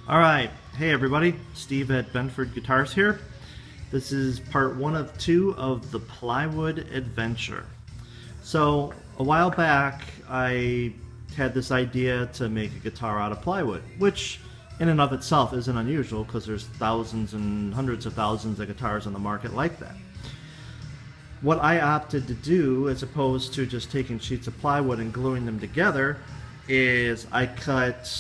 Alright, hey everybody, Steve at Benford Guitars here. This is part 1 of 2 of the Plywood adventure. So, a while back I had this idea to make a guitar out of plywood, which in and of itself isn't unusual because there's thousands and hundreds of thousands of guitars on the market like that. What I opted to do, as opposed to just taking sheets of plywood and gluing them together, is I cut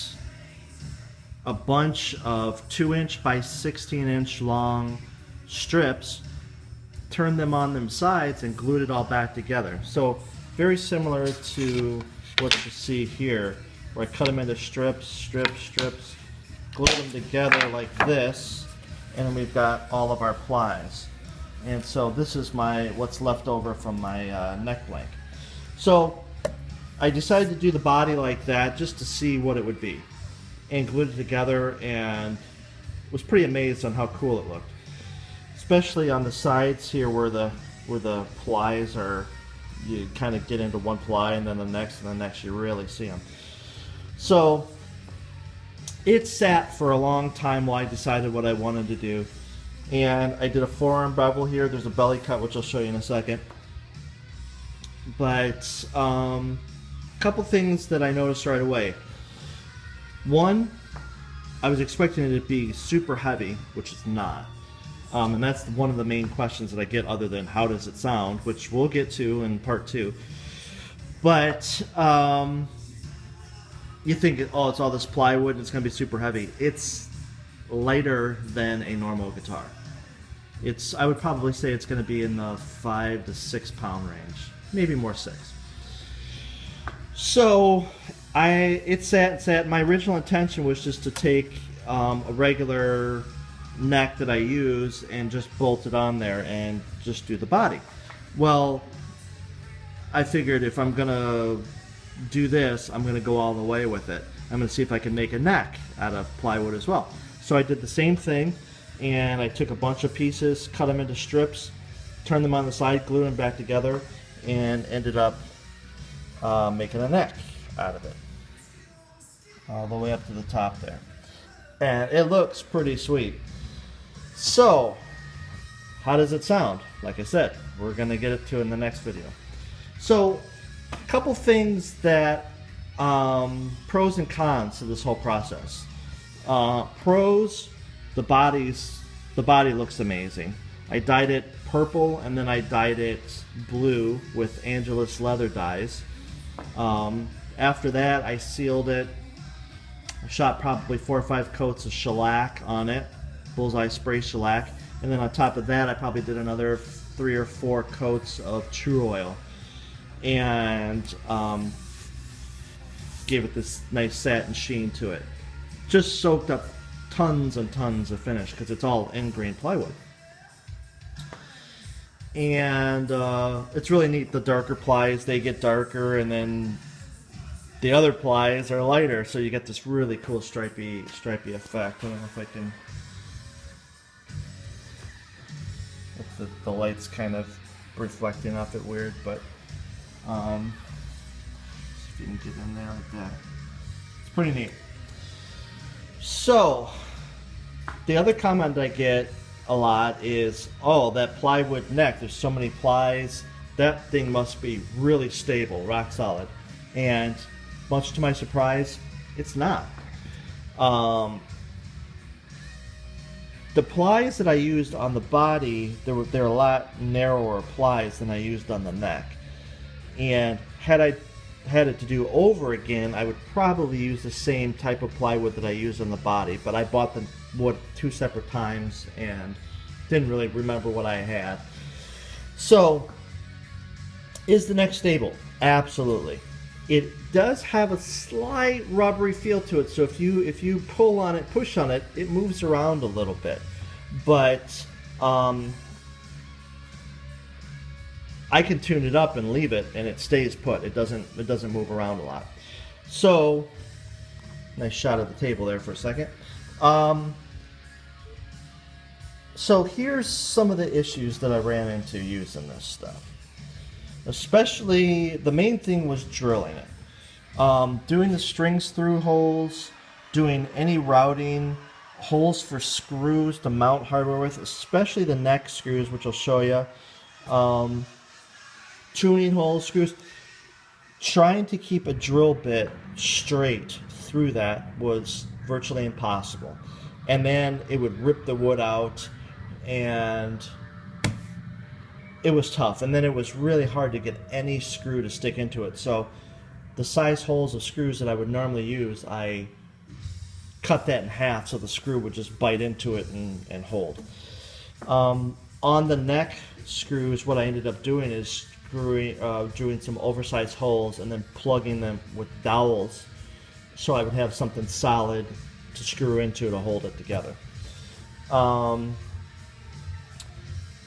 a bunch of 2" by 16" long strips, turned them on them sides, and glued it all back together. So very similar to what you see here, where I cut them into strips, glue them together like this, and then we've got all of our plies. And so this is what's left over from my neck blank. So I decided to do the body like that just to see what it would be, and glued it together, and was pretty amazed on how cool it looked, especially on the sides here where the plies are. You kind of get into one ply and then the next and the next, you really see them. So it sat for a long time while I decided what I wanted to do, and I did a forearm bevel here. There's a belly cut, which I'll show you in a second. But a couple things that I noticed right away. One, I was expecting it to be super heavy, which it's not. And that's one of the main questions that I get, other than how does it sound, which we'll get to in part 2. But you think, oh, it's all this plywood, it's going to be super heavy. It's lighter than a normal guitar. I would probably say it's going to be in the 5 to 6 pound range, maybe more 6. So it sat. My original intention was just to take a regular neck that I use and just bolt it on there and just do the body. Well, I figured if I'm gonna do this, I'm gonna go all the way with it. I'm gonna see if I can make a neck out of plywood as well. So I did the same thing, and I took a bunch of pieces, cut them into strips, turned them on the side, glued them back together, and ended up making a neck out of it, all the way up to the top there. And it looks pretty sweet. So, how does it sound? Like I said, we're going to get it to in the next video. So, a couple things that, pros and cons to this whole process. Pros, the body looks amazing. I dyed it purple, and then I dyed it blue with Angelus leather dyes. After that, I sealed it. I shot probably 4 or 5 coats of shellac on it, bullseye spray shellac, and then on top of that I probably did another 3 or 4 coats of true oil, and gave it this nice satin sheen to it. Just soaked up tons and tons of finish because it's all ingrain plywood. And it's really neat. The darker plies, they get darker, and then the other plies are lighter, so you get this really cool stripy effect. I don't know if I can, if the light's kind of reflecting off it weird, but see if you can get in there like that. It's pretty neat. So the other comment I get a lot is, oh, that plywood neck, there's so many plies, that thing must be really stable, rock solid. And much to my surprise, it's not. The plies that I used on the body, they're a lot narrower plies than I used on the neck. And had I had it to do over again, I would probably use the same type of plywood that I used on the body, but I bought the wood 2 separate times and didn't really remember what I had. So, is the neck stable? Absolutely. It does have a slight rubbery feel to it, so if you pull on it, push on it, it moves around a little bit. But I can tune it up and leave it, and it stays put. It doesn't move around a lot. So, nice shot of the table there for a second. So here's some of the issues that I ran into using this stuff. Especially, the main thing was drilling it. Doing the strings through holes, doing any routing, holes for screws to mount hardware with, especially the neck screws, which I'll show you. Tuning holes, screws. Trying to keep a drill bit straight through that was virtually impossible. And then it would rip the wood out, and it was tough. And then it was really hard to get any screw to stick into it. So the size holes of screws that I would normally use, I cut that in half so the screw would just bite into it and hold. On the neck screws, what I ended up doing is doing some oversized holes and then plugging them with dowels so I would have something solid to screw into to hold it together. The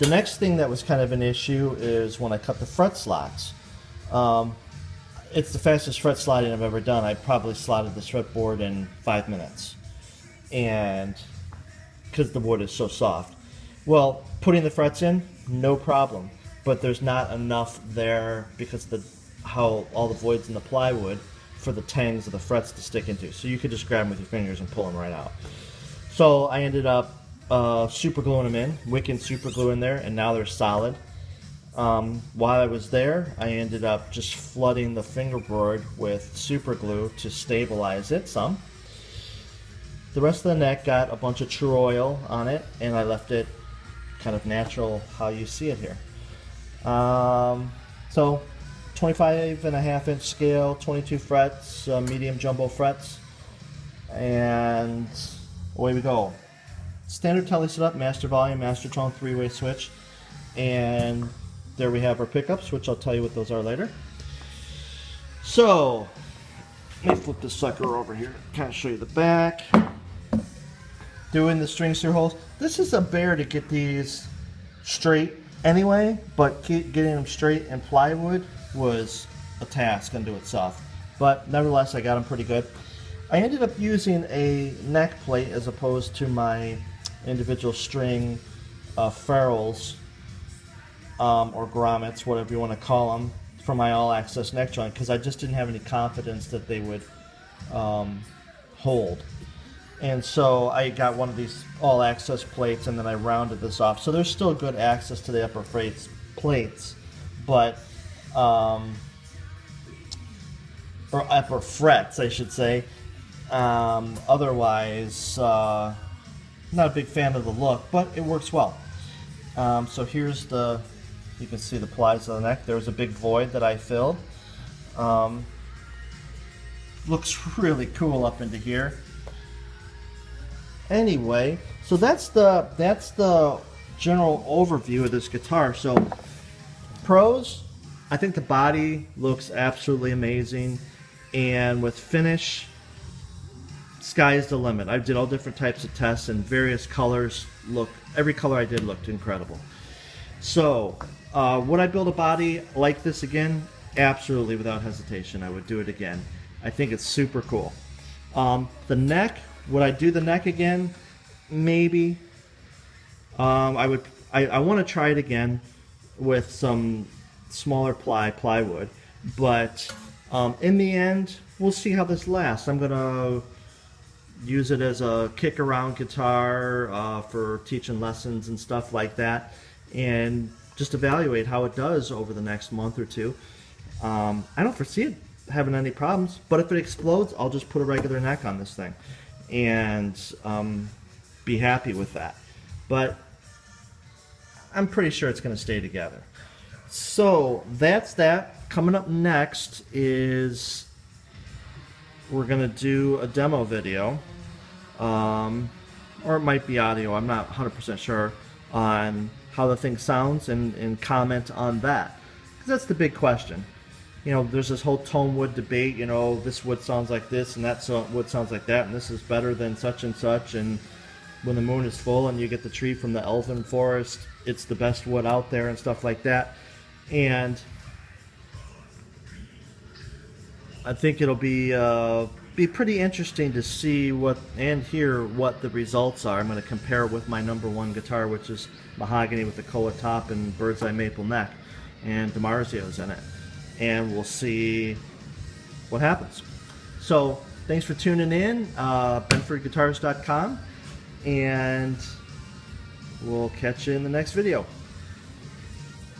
next thing that was kind of an issue is when I cut the fret slots. It's the fastest fret slotting I've ever done. I probably slotted this fretboard in 5 minutes, and because the wood is so soft. Well, putting the frets in, no problem, but there's not enough there because of how all the voids in the plywood for the tangs of the frets to stick into. So you could just grab them with your fingers and pull them right out. So I ended up super gluing them in, wicking super glue in there, and now they're solid. While I was there, I ended up just flooding the fingerboard with super glue to stabilize it some. The rest of the neck got a bunch of True Oil on it, and I left it kind of natural how you see it here. So 25.5-inch scale, 22 frets, medium jumbo frets, and away we go. Standard tele setup, master volume, master tone, 3-way switch, and there we have our pickups, which I'll tell you what those are later. So let me flip this sucker over here, kind of show you the back. Doing the string through holes. This is a bear to get these straight anyway, but getting them straight in plywood was a task unto itself. But nevertheless, I got them pretty good. I ended up using a neck plate as opposed to my individual string ferrules or grommets, whatever you want to call them, for my all-access neck joint, because I just didn't have any confidence that they would hold. And so I got one of these all-access plates, and then I rounded this off. So there's still good access to the upper plates, but or upper frets, I should say. Otherwise, not a big fan of the look, but it works well. So here's you can see the plies of the neck. There was a big void that I filled. Looks really cool up into here. Anyway, so that's the general overview of this guitar. So pros, I think the body looks absolutely amazing, and with finish, sky's the limit. I did all different types of tests, and various colors every color I did looked incredible. So would I build a body like this again? Absolutely, without hesitation. I would do it again. I think it's super cool. The neck, would I do the neck again? Maybe. I want to try it again with some smaller plywood, but in the end, we'll see how this lasts. I'm gonna use it as a kick around guitar for teaching lessons and stuff like that, and just evaluate how it does over the next month or two. I don't foresee it having any problems, but if it explodes, I'll just put a regular neck on this thing and be happy with that. But I'm pretty sure it's going to stay together. So that's that. Coming up next is we're going to do a demo video, or it might be audio, I'm not 100% sure, on how the thing sounds, and comment on that, because that's the big question. You know, there's this whole tone wood debate, you know, this wood sounds like this and that wood sounds like that, and this is better than such and such, and when the moon is full and you get the tree from the elven forest, it's the best wood out there and stuff like that. And I think it'll be pretty interesting to see and hear what the results are. I'm going to compare it with my #1 guitar, which is mahogany with a koa top and bird's eye maple neck, and DiMarzio's in it. And we'll see what happens. So Thanks for tuning in, BenfordGuitars.com, and we'll catch you in the next video.